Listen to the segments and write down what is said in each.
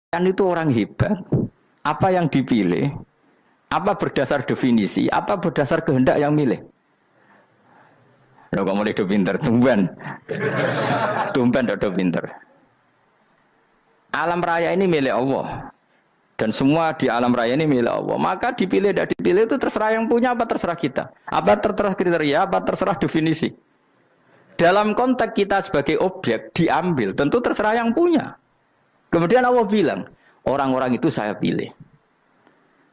Kan itu orang hebat. Apa yang dipilih? Apa berdasar definisi? Apa berdasar kehendak yang milih? Lo kamu udah pinter, tumben. Tumben udah pinter. Alam raya ini milik Allah. Dan semua di alam raya ini milik Allah. Maka dipilih tidak dipilih itu terserah yang punya apa terserah kita. Apa terserah kriteria, apa terserah definisi. Dalam konteks kita sebagai objek diambil, tentu terserah yang punya. Kemudian Allah bilang, orang-orang itu saya pilih.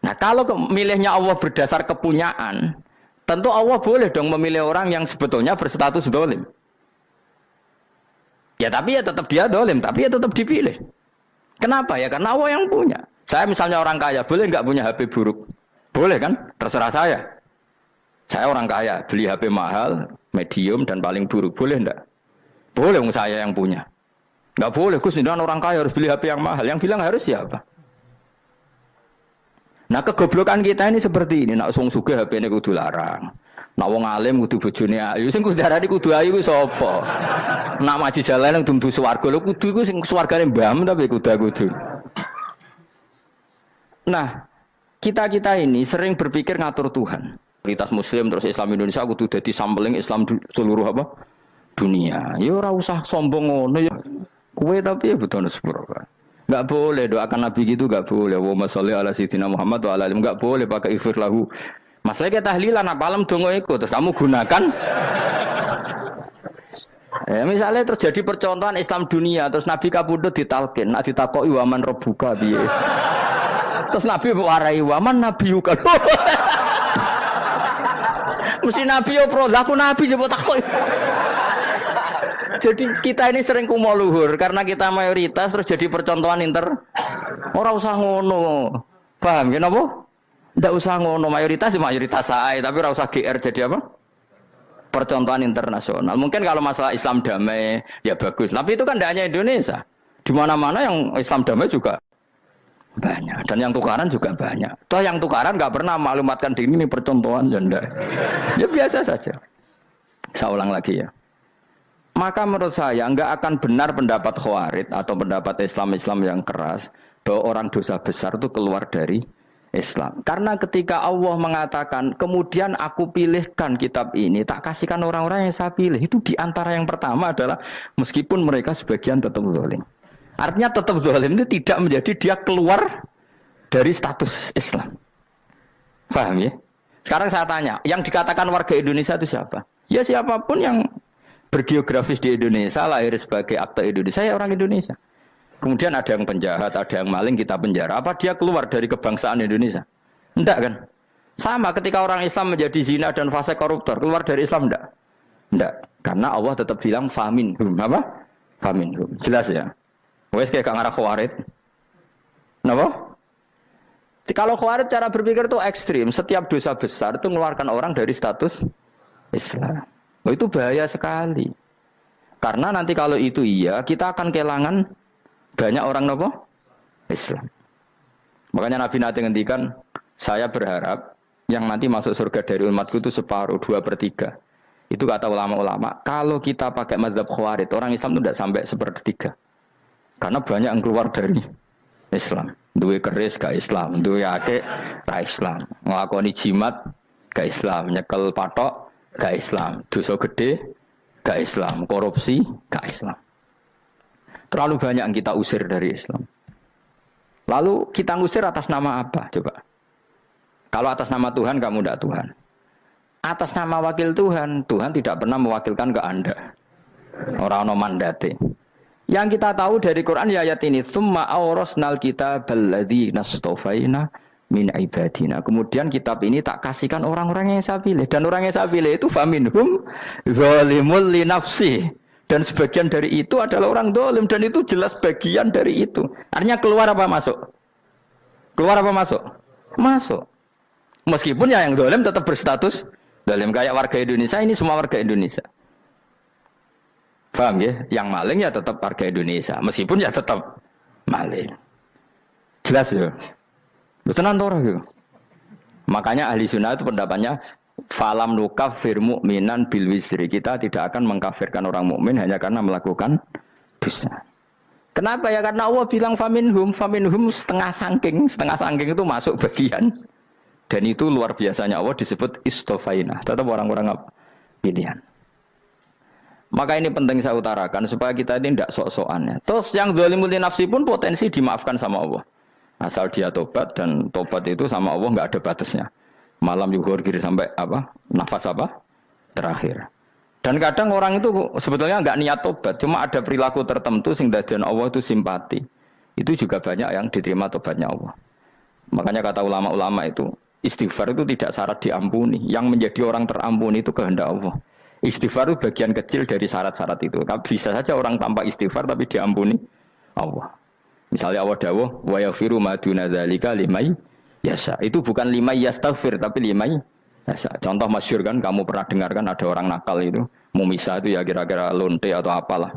Nah kalau milihnya Allah berdasar kepunyaan, tentu Allah boleh dong memilih orang yang sebetulnya berstatus dolim. Ya tapi ya tetap dia dolim, tapi ya tetap dipilih. Kenapa ya? Karena Allah yang punya. Saya misalnya orang kaya, boleh nggak punya HP buruk? Boleh kan? Terserah saya. Saya orang kaya, beli HP mahal, medium dan paling buruk. Boleh enggak? Boleh saya yang punya. Nggak boleh, Gus, orang kaya harus beli HP yang mahal. Yang bilang harus siapa? Nah kegoblokan kita ini seperti ini. Nak wong sugih HP ini kudu larang. Nak wong alim kudu bojone ayu. Sing kudu darani kudu ayu ku sapa? Nak maji jalan nang dumdu swarga lho kudu iku sing swargane mbam tapi kudu. Nah, kita ini sering berpikir ngatur Tuhan. Komunitas Muslim terus Islam Indonesia kudu dadi sampling Islam seluruh apa? Dunia. Ya ora usah sombong ngono ya. Kowe tapi ya betul sepuro kan. Enggak boleh doakan Nabi gitu, enggak boleh. Allahumma sholli ala sayyidina Muhammad wa ala alihi. Enggak boleh pakai ighfir lahu. Masalah kita tahlilan apalem donga iku terus kamu gunakan. Misalnya terjadi percontohan Islam dunia terus Nabi kapundhut ditalkin, nak ditakoki waman rabbuka piye. Terus Nabi warai waman nabiyuka. Mesti Nabi yo pro, lah aku Nabi coba takoki. Jadi kita ini sering kumo luhur karena kita mayoritas terus jadi percontohan Ora usah ngono. Paham ya napa? Ndak usah ngono, mayoritas saya, tapi ora usah GR jadi apa? Percontohan internasional. Mungkin kalau masalah Islam damai ya bagus, tapi itu kan tidak hanya Indonesia. Di mana-mana yang Islam damai juga banyak dan yang tukaran juga banyak. Toh yang tukaran nggak pernah maklumatkan diri ini percontohan janda. Ya biasa saja. Saya ulang lagi ya. Maka menurut saya nggak akan benar pendapat Khawarij atau pendapat Islam yang keras bahwa orang dosa besar itu keluar dari Islam. Karena ketika Allah mengatakan kemudian aku pilihkan kitab ini tak kasihkan orang-orang yang saya pilih, itu diantara yang pertama adalah meskipun mereka sebagian tetap zalim. Artinya tetap zalim itu tidak menjadi dia keluar dari status Islam. Paham ya? Sekarang saya tanya, yang dikatakan warga Indonesia itu siapa? Ya siapapun yang bergeografis di Indonesia, lahir sebagai akte Indonesia, ya orang Indonesia. Kemudian ada yang penjahat, ada yang maling, kita penjara. Apa dia keluar dari kebangsaan Indonesia? Enggak kan? Sama ketika orang Islam menjadi zina dan fasik koruptor, keluar dari Islam enggak? Enggak. Karena Allah tetap bilang faminhum. Apa? Faminhum. Jelas ya? Wes kayak ngarah Khawarij. Kenapa? Kalau Khawarij cara berpikir itu ekstrim. Setiap dosa besar itu mengeluarkan orang dari status Islam. Oh, itu bahaya sekali. Karena nanti kalau itu iya, kita akan kehilangan banyak orang nopo Islam. Makanya Nabi nanti ngendikan, saya berharap yang nanti masuk surga dari umatku itu separuh, 2/3. Itu kata ulama-ulama. Kalau kita pakai mazhab Khawarij, orang Islam itu tidak sampai 1/3. Karena banyak yang keluar dari Islam. Duwe keris gak Islam, duwe akeh gak Islam, nglakoni jimat gak Islam, nyekel patok gak Islam, dosa gede gak Islam, korupsi gak Islam. Terlalu banyak yang kita usir dari Islam. Lalu kita ngusir atas nama apa? Coba. Kalau atas nama Tuhan kamu tidak Tuhan. Atas nama wakil Tuhan, Tuhan tidak pernah mewakilkan ke Anda. Orang-orang mandate. Yang kita tahu dari Quran ya ayat ini, tsumma awrasnal kitabal ladzina astafaina min ibadina. Kemudian kitab ini tak kasihkan orang-orang yang saya pilih, dan orang yang saya pilih itu faminhum zalimul li nafsi, dan sebagian dari itu adalah orang zalim, dan itu jelas bagian dari itu. Artinya keluar apa masuk? Keluar apa masuk? Masuk. Meskipun ya yang zalim tetap berstatus zalim, kayak warga Indonesia ini semua warga Indonesia. Paham ya? Yang maling ya tetap warga Indonesia, meskipun ya tetap maling. Jelas ya? Betulan ora gitu. Makanya ahli sunnah itu pendapatnya falam nukafir mu'minan bil wisri. Kita tidak akan mengkafirkan orang mukmin hanya karena melakukan dosa. Kenapa ya? Karena Allah bilang faminhum setengah sangking itu masuk bagian. Dan itu luar biasanya Allah disebut istofaina. Tetap orang-orang pilihan. Maka ini penting saya utarakan supaya kita ini tidak sok-sokan. Terus yang zalimul nafsi pun potensi dimaafkan sama Allah. Asal dia tobat, dan tobat itu sama Allah nggak ada batasnya. Malam yuhur kiri sampai apa? Nafas apa? Terakhir. Dan kadang orang itu sebetulnya nggak niat tobat, cuma ada perilaku tertentu sehingga dadian Allah itu simpati. Itu juga banyak yang diterima tobatnya Allah. Makanya kata ulama-ulama itu, istighfar itu tidak syarat diampuni. Yang menjadi orang terampuni itu kehendak Allah. Istighfar itu bagian kecil dari syarat-syarat itu. Bisa saja orang tanpa istighfar tapi diampuni Allah. Misalnya Allah dawuh, wa yaghfiru ma duna dzalika limay yasha. Itu bukan limay yastaghfir tapi limay yasha. Contoh masyhur kan, kamu pernah dengar kan ada orang nakal itu, mumisa itu ya kira-kira lonte atau apalah.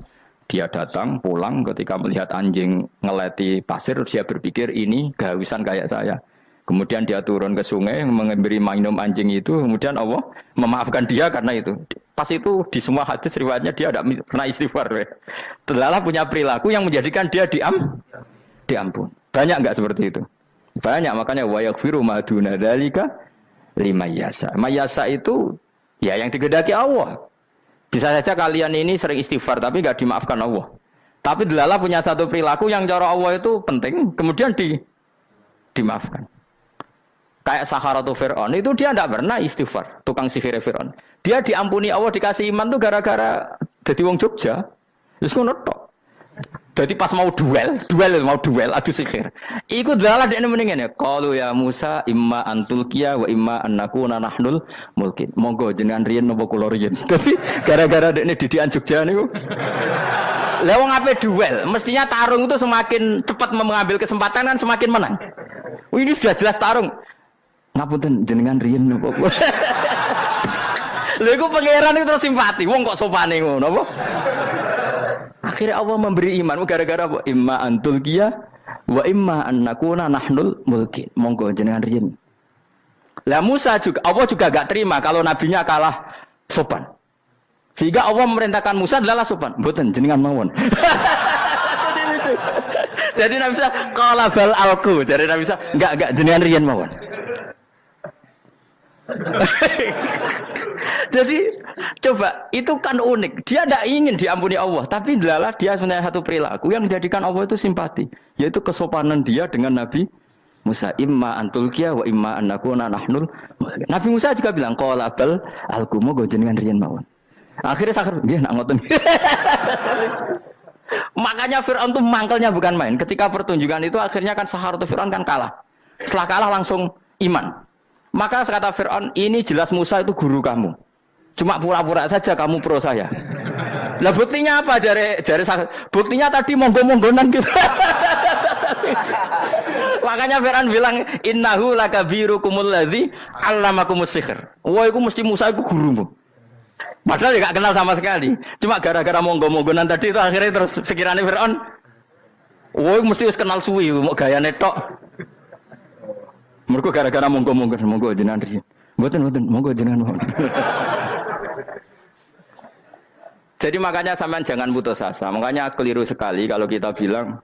Dia datang pulang ketika melihat anjing ngeleti pasir, dia berpikir ini kehausan kayak saya. Kemudian dia turun ke sungai memberi minum anjing itu, kemudian Allah memaafkan dia karena itu. Pas itu di semua hadis riwayatnya dia tidak pernah istighfar. Terlalu punya perilaku yang menjadikan dia diampun. Banyak enggak seperti itu? Banyak, makanya wa yaghfiru ma duna dzalika liman yasha. Mayasa itu ya yang digedaki Allah. Bisa saja kalian ini sering istighfar tapi enggak dimaafkan Allah. Tapi delala punya satu perilaku yang cara Allah itu penting, kemudian dimaafkan. Kayak Saharatu Fir'aun, itu dia tidak pernah istighfar, tukang sihir Fir'aun. Dia diampuni Allah, dikasih iman tuh gara-gara jadi wong Jogja. Terus ngono tok. Jadi pas mau duel adu sihir. Iku dalah dekne mendingan ya. Qalu ya Musa imma antulqiya wa imma annakuna nahnul mulkin. Monggo jenengan riyen napa kula riyen. Dadi gara-gara dekne didikan Jogja niku. Lah wong ape duel, mestinya tarung itu semakin cepat mengambil kesempatan kan semakin menang. Ini sudah jelas tarung. Ngapunten jenengan riyen napa. Lha iku pangeran itu terus simpati. Wong kok sopane ngono apa? Akhirnya Allah memberi iman gara-gara apa? Imma antulqiya wa imma annakuna nahnul mulkin. Monggo jenengan riyen. Lah Musa juga Allah juga enggak terima kalau nabinya kalah sopan. Sehingga Allah memerintahkan Musa adalah sopan. Mboten jenengan mawon. Jadi Nabi Musa qala bal alqu. Jadi Nabi Musa enggak jenengan riyen mawon. Jadi coba itu kan unik. Dia tidak ingin diampuni Allah, tapi adalah dia sebenarnya satu perilaku yang menjadikan Allah itu simpati, yaitu kesopanan dia dengan Nabi Musa. Imma antulqiya wa imma annakuna nahnul. Nabi Musa juga bilang qala bal alqumu go jenengan riyen mawon. Akhirnya sakar nggih nak ngoten. Makanya Firaun itu mangkelnya bukan main. Ketika pertunjukan itu akhirnya kan Saharatu Firaun kan kalah. Setelah kalah langsung iman. Maka kata Fir'aun, ini jelas Musa itu guru kamu. Cuma pura-pura saja kamu pro saya. Lah buktinya apa? Jare buktinya tadi monggo-monggonan gitu. Makanya Fir'aun bilang, innahu lakabirukumul ladzi 'allamakumus sihr. Wah, itu mesti Musa itu gurumu. Padahal dia enggak kenal sama sekali. Cuma gara-gara monggo-monggonan tadi itu akhirnya terus pikirannya Fir'aun, wah, mesti wis kenal suwi, mau gayane tok. Mergo gara-gara monggo jenengan riyen. Mboten monggo jenengan mawon. Jadi makanya sampean jangan putus asa. Makanya keliru sekali kalau kita bilang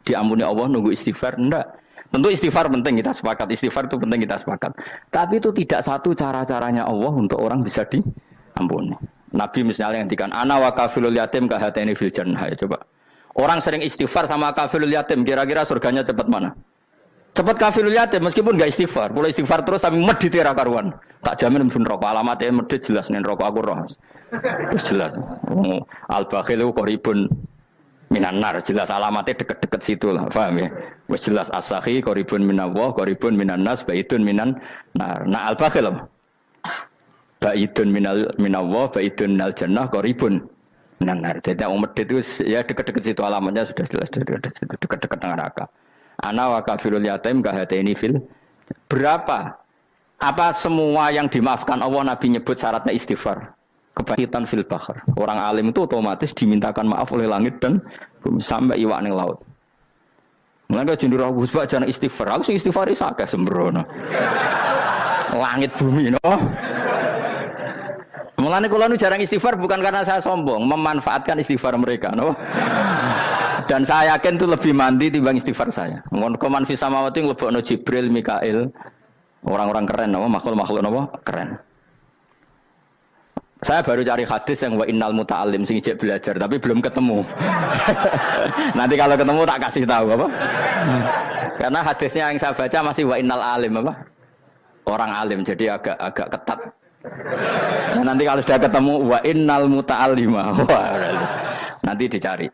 diampuni Allah nunggu istighfar. Enggak. Tentu istighfar penting, kita sepakat. Istighfar itu penting, kita sepakat. Tapi itu tidak satu cara-caranya Allah untuk orang bisa diampuni. Nabi misalnya ngendikan ana wa kafilul yatim ka hatani fil jannah. Coba. Orang sering istighfar sama kafilul yatim, kira-kira surganya cepat mana? Cepat kafirul yatim meskipun enggak istighfar, boleh istighfar terus tapi medhit ra karuan. Tak jamin mlebu neraka, alamate medhit jelas ning neraka aku roh. Wis jelas. Al bakhilu qaribun minan nar, jelas alamatnya deket-deket situ lah, paham ya? Wis jelas as-sakhi qaribun minallah, qaribun minan nas, baidun minan nar. Nah al bakhil apa? Baidun minallah, baidun minal jannah, qaribun minan nar. Jadi wong medhit itu ya deket-deket situ alamatnya sudah jelas deket-deket neraka. Ana wa kafirul yatim kahateni fil. Berapa? Apa semua yang dimaafkan Allah Nabi nyebut syaratnya istighfar? Kebakitan fil bakhar. Orang alim itu otomatis dimintakan maaf oleh langit dan bumi sampai iwak ning laut. Mulane jendur aku sebab jangan istighfar. Aku sing istighfar is akeh sembrono. Langit bumi no. Mulane kula nu jarang istighfar bukan karena saya sombong, memanfaatkan istighfar mereka no. Dan saya yakin itu lebih mandi timbang istighfar saya. Koman fi samawati nglebokno Jibril, Mikail. Orang-orang keren apa makhluk-makhluk apa keren. Saya baru cari hadis yang wa innal muta'allim sing ijek belajar tapi belum ketemu. Nanti kalau ketemu tak kasih tahu apa? Karena hadisnya yang saya baca masih wa innal alim apa? Orang alim jadi agak ketat. Nah, nanti kalau sudah ketemu wa innal muta'allima. Wah, nanti dicari.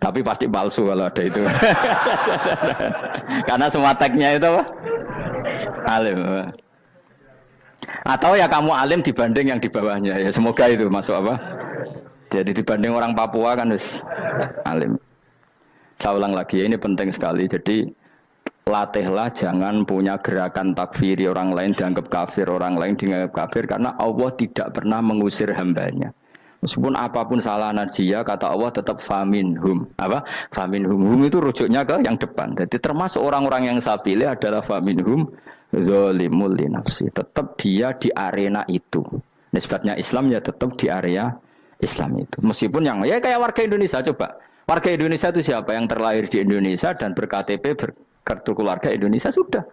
Tapi pasti palsu kalau ada itu. Karena semua tagnya itu apa? Alim. Atau ya kamu alim dibanding yang di bawahnya. Ya semoga itu masuk apa? Jadi dibanding orang Papua kan harus alim. Saya ulang lagi ya, ini penting sekali. Jadi latihlah jangan punya gerakan takfiri orang lain dianggap kafir, orang lain dianggap kafir karena Allah tidak pernah mengusir hambanya. Meskipun apapun salah najiyah, kata Allah tetap faminhum. Apa? Faminhum. Hum itu rujuknya ke yang depan. Jadi termasuk orang-orang yang saya pilih adalah faminhum zalimul li nafsi. Tetap dia di arena itu. Nisbatnya Islam ya tetap di area Islam itu. Meskipun yang ya kayak warga Indonesia coba. Warga Indonesia itu siapa? Yang terlahir di Indonesia dan ber-KTP berkartu keluarga Indonesia sudah.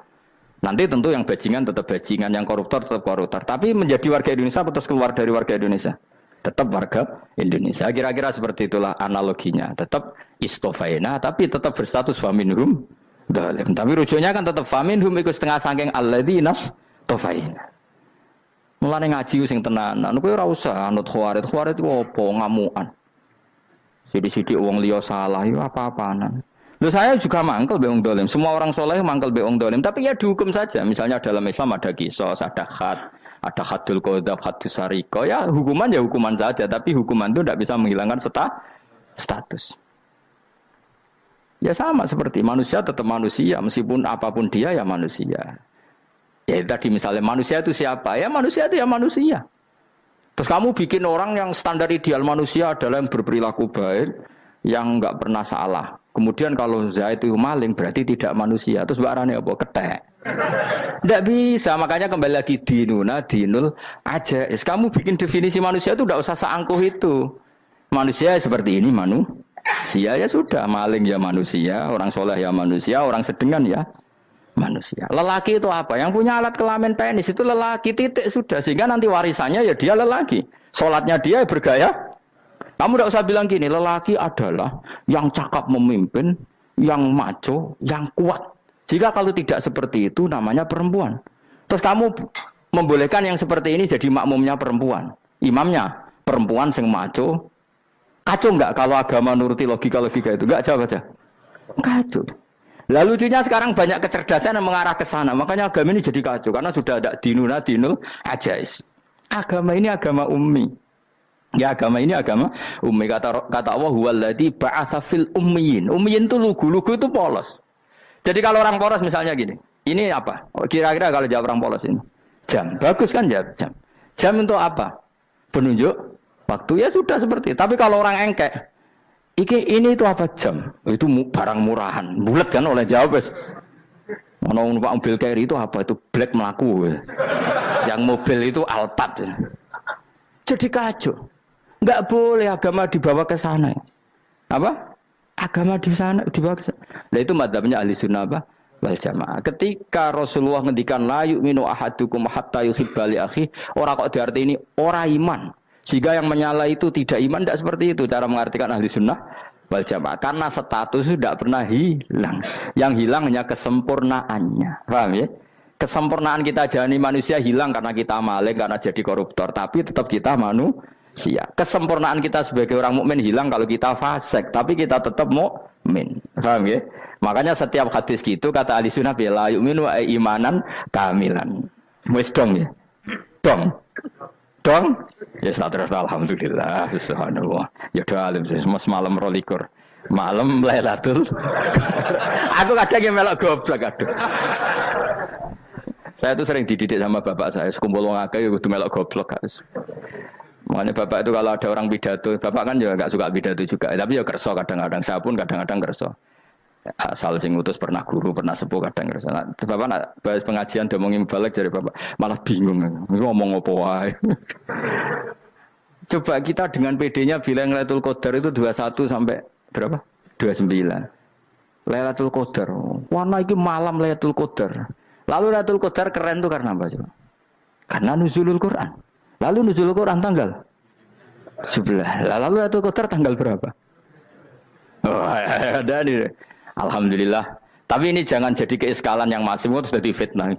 Nanti tentu yang bajingan tetap bajingan, yang koruptor tetap koruptor. Tapi menjadi warga Indonesia terus keluar dari warga Indonesia. Tetap warga Indonesia. Kira-kira seperti itulah analoginya. Tetap istofaina, tapi tetap berstatus faminhum dalim. Tapi rujuknya kan tetap faminhum ikut setengah sangking alladzina tofaina. Mulane ngaji sing tenanan. Kowe ora usah anut khawarit. Khawarit itu apa? Ngamukan. Sidik-sidik wong liya salah itu apa-apaanan. Loh saya juga mangkel be wong dolim. Semua orang soleh mangkel be wong dolim. Tapi ya dihukum saja. Misalnya dalam Islam ada kisos, ada had. Ada hadul qadzaf, hadus sariko, ya hukuman saja, tapi hukuman itu tidak bisa menghilangkan status. Ya sama seperti manusia tetap manusia, meskipun apapun dia ya manusia. Ya tadi misalnya manusia itu siapa? Ya manusia itu ya manusia. Terus kamu bikin orang yang standar ideal manusia adalah yang berperilaku baik, yang nggak pernah salah. Kemudian kalau Zaid itu maling berarti tidak manusia. Terus barangnya apa? Ketek. Tidak bisa, makanya kembali lagi dinul aja. Kamu bikin definisi manusia itu tidak usah seangkuh itu. Manusia seperti ini manusia ya sudah, maling ya manusia, orang soleh ya manusia, orang sedengan ya manusia. Lelaki itu apa? Yang punya alat kelamin penis itu lelaki titik sudah. Sehingga nanti warisannya ya dia lelaki. Sholatnya dia bergaya. Kamu tidak usah bilang gini, lelaki adalah yang cakap memimpin, yang maco, yang kuat. Jika kalau tidak seperti itu namanya perempuan. Terus kamu membolehkan yang seperti ini jadi makmumnya perempuan. Imamnya perempuan sing maco. Kacau enggak kalau agama nuruti logika-logika itu? Enggak jawab aja. Kacau. Lalu lucunya sekarang banyak kecerdasan yang mengarah ke sana. Makanya agama ini jadi kacau. Karena sudah ada dinul ajais. Agama ini agama ummi. Ya agama ini agama ummi. Kata Allah huwallazi ba'atsa fil ummiyin. Ummiyin itu lugu itu polos. Jadi kalau orang polos misalnya gini, ini apa? Kira-kira kalau jawab orang polos ini, jam. Bagus kan jawab jam. Jam untuk apa? Penunjuk waktu ya sudah seperti. Tapi kalau orang engkek, ini itu apa jam? Itu barang murahan. Bulat kan oleh jawab. Mau numpak mobil carry itu apa? Itu black melaku. Yang mobil itu Alphard. Jadi kacau. Enggak boleh agama dibawa ke sana. Apa? Agama di sana dibawa ke sana. Nah itu madzhabnya ahli sunnah apa? Wal jamaah. Ketika Rasulullah ngendikan la yu'minu ahadukum hatta yuhibba li akhi, ora kok diarti ini ora iman. Jika yang menyala itu tidak iman, tidak seperti itu cara mengartikan ahli sunnah wal jamaah. Karena status itu tidak pernah hilang. Yang hilang hanya kesempurnaannya. Paham ya? Kesempurnaan kita jalani manusia hilang karena kita maling, karena jadi koruptor. Tapi tetap kita manusia. Kesempurnaan kita sebagai orang mukmin hilang kalau kita fasik, tapi kita tetap mukmin. Paham ya? Makanya setiap hadis gitu kata ahli sunnah la yu'minu imanan kamilan. Wis dong ya. Dong. Ya terus alhamdulillah subhanallah. Ya doa alim semalam 12. Malam Lailatul. Aku kadang yang melok goblok aduh. Saya tuh sering dididik sama bapak saya, sekumpul wong akeh ya kudu melok goblok guys. Makanya bapak itu kalau ada orang pidato, bapak kan juga enggak suka pidato juga, tapi ya kerso kadang-kadang, saya pun kadang-kadang kerso. Asal sing ngutus pernah guru, pernah sepuh kadang kerso. Nah, bapak nak bahas pengajian ngomongin balik dari bapak, malah bingung. Ngomong apa wae. Coba kita dengan PD-nya bilang Lailatul Qadar itu 21 sampai berapa? 29. Lailatul Qadar. Warna iki malam Lailatul Qadar. Lalu Lailatul Qadar keren tuh karena apa coba? Karena nuzulul Quran. Lalu nuzulul Quran tanggal 17. Lalu Lailatul Qadar tanggal berapa? Oh, ada nih. Alhamdulillah. Tapi ini jangan jadi keiskalan yang masih itu sudah difitnah.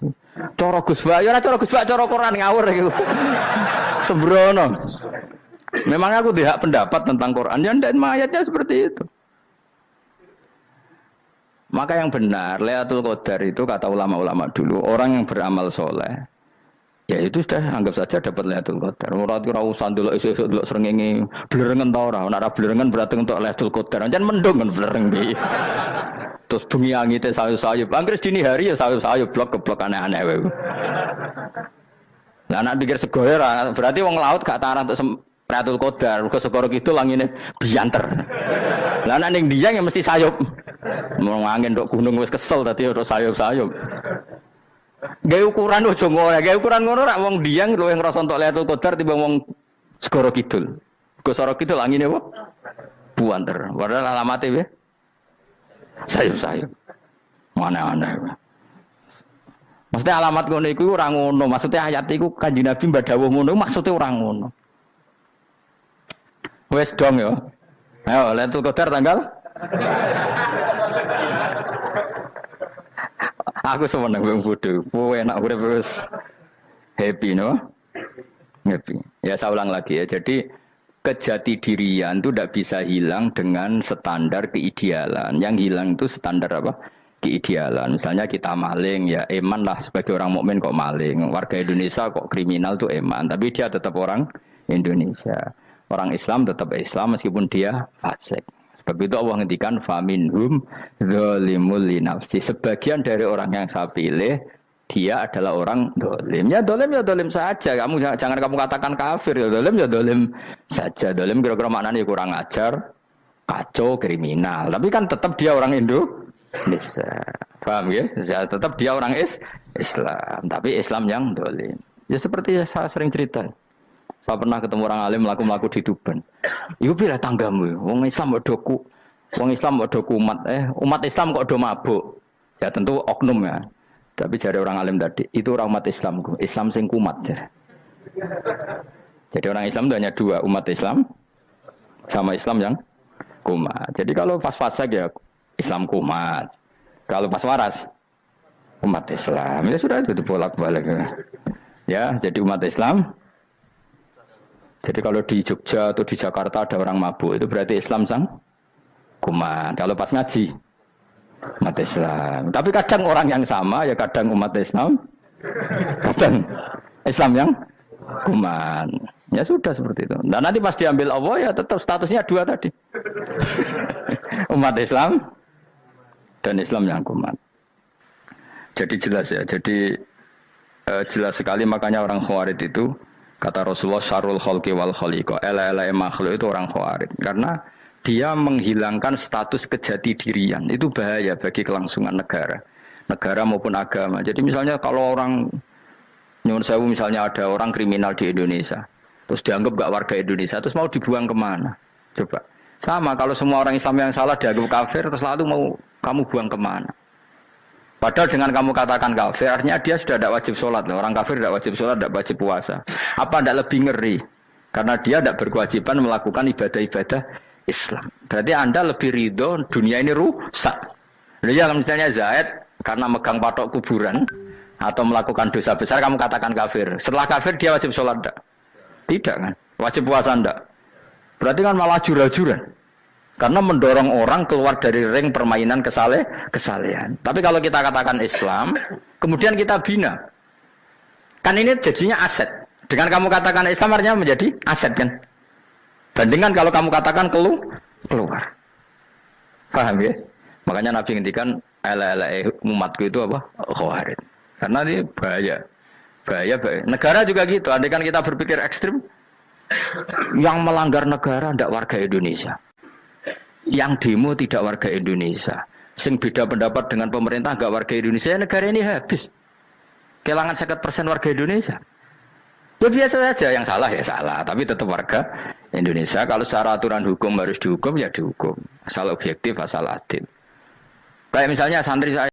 Coro Gus Bak, ya coro Gus Bak, coro Quran ngawur gitu. Sembrono. Memang aku tidak pendapat tentang Quran, ya dan ayatnya seperti itu. Maka yang benar, Lailatul Qadar itu kata ulama-ulama dulu, orang yang beramal soleh, ya itu sudah anggap saja dapat Lailatul Qadar. Ora usah ndelok esuk-esuk ndelok srengenge blerengen ta ora. Nek ora blerengen berarti untuk Lailatul Qadar. Jan mendung kan blereng iki. Terus bengi angite sayup-sayup. Anggere dini hari ya sayup-sayup blok-blok aneh-aneh wae. Lah nek pikir segoyo ora, berarti wong laut gak tarah untuk Lailatul Qadar. Mergo segoro kidul angine bianter. Lah nek ning Dieng ya mesti sayup. Mau angin tok gunung wis kesel dadi ora sayup-sayup. Gawe ukuran ojo ngono, gawe ukuran ngono rak wong Dieng luwih ngrasa entuk Lailatul Qadar timbang wong segoro kidul. Go segoro kidul angine apa? Buanter. Padahal alamate piye? Sayup-sayup. Mana-mana. Maksudnya alamat ngono iku ora ngono, maksudnya ayat iku Kanjeng Nabi mbadhawuh ngono, maksudnya ora ngono. Wes dong ya. Ayo Lailatul Qadar tanggal aku seneng wong bodho. Kowe enak urip wis happy no? Happy. Ya saya ulang lagi ya. Jadi kejati dirian itu tidak bisa hilang dengan standar keidealan. Yang hilang itu standar apa? Keidealan. Misalnya kita maling, ya eman lah sebagai orang mukmin kok maling. Warga Indonesia kok kriminal tuh eman, tapi dia tetap orang Indonesia. Orang Islam tetap Islam meskipun dia fasik. Sebab itu Allah ngendikan faminhum zalimul linafsi. Sebagian dari orang yang saya pilih dia adalah orang dolim. Ya dolim saja. Kamu jangan kamu katakan kafir. Ya dolim saja. Dolim kira-kira maknanya kurang ajar, kacau, kriminal. Tapi kan tetap dia orang Indonesia. Paham ya? Ya tetap dia orang Islam. Tapi Islam yang dolim. Ya seperti saya sering cerita. Saya pernah ketemu orang alim melaku-melaku di Tuban. Iku pilih tanggamu. Wong Islam kok doku. Wong Islam kok doku umat. Umat Islam kok do mabuk. Ya tentu oknum ya. Tapi jari orang alim tadi, itu orang umat Islam. Islam sing kumat. Jadi orang Islam itu hanya dua, umat Islam sama Islam yang kumat. Jadi kalau pas fasik ya Islam kumat. Kalau pas waras umat Islam. Ya sudah itu bolak-balik. Ya, jadi umat Islam. Jadi kalau di Jogja atau di Jakarta ada orang mabuk, itu berarti Islam sang kumat. Kalau pas ngaji umat Islam. Tapi kadang orang yang sama ya kadang umat Islam, kadang Islam yang kuman. Ya sudah seperti itu. Dan nanti pas diambil Allah ya tetap statusnya dua tadi. Umat Islam dan Islam yang kuman. Jadi jelas ya. Jadi jelas sekali makanya orang Khawarij itu kata Rasulullah syarrul khalqi wal khaliqa. Ela-ela makhluk itu orang Khawarij karena dia menghilangkan status kejati dirian. Itu bahaya bagi kelangsungan negara maupun agama. Jadi misalnya kalau orang nyuwun sewu misalnya ada orang kriminal di Indonesia, terus dianggap gak warga Indonesia, terus mau dibuang kemana? Coba. Sama kalau semua orang Islam yang salah dianggap kafir, terus lalu mau kamu buang kemana? Padahal dengan kamu katakan kafir, artinya dia sudah tidak wajib sholat. Orang kafir tidak wajib sholat, tidak wajib puasa. Apa tidak lebih ngeri? Karena dia tidak berkewajiban melakukan ibadah-ibadah Islam. Berarti Anda lebih ridho dunia ini rusak. Ya misalnya Zaid karena megang patok kuburan atau melakukan dosa besar kamu katakan kafir. Setelah kafir dia wajib sholat enggak? Tidak kan? Wajib puasa enggak? Berarti kan malah jura-juran. Karena mendorong orang keluar dari ring permainan kesalehan. Tapi kalau kita katakan Islam, kemudian kita bina. Kan ini jadinya aset. Dengan kamu katakan Islam artinya menjadi aset kan? Bandingkan kalau kamu katakan keluar. Paham ya? Makanya Nabi ngendikan ala umatku itu apa? Khawarij. Karena ini bahaya. Bahaya. Negara juga gitu. Andai kan kita berpikir ekstrim, yang melanggar negara tidak warga Indonesia. Yang demo tidak warga Indonesia. Sing beda pendapat dengan pemerintah enggak warga Indonesia, negara ini habis. Kehilangan 50% warga Indonesia. Ya biasa saja, yang salah ya salah, tapi tetap warga Indonesia. Kalau secara aturan hukum harus dihukum ya dihukum, asal objektif, asal adil. Kayak misalnya santri saya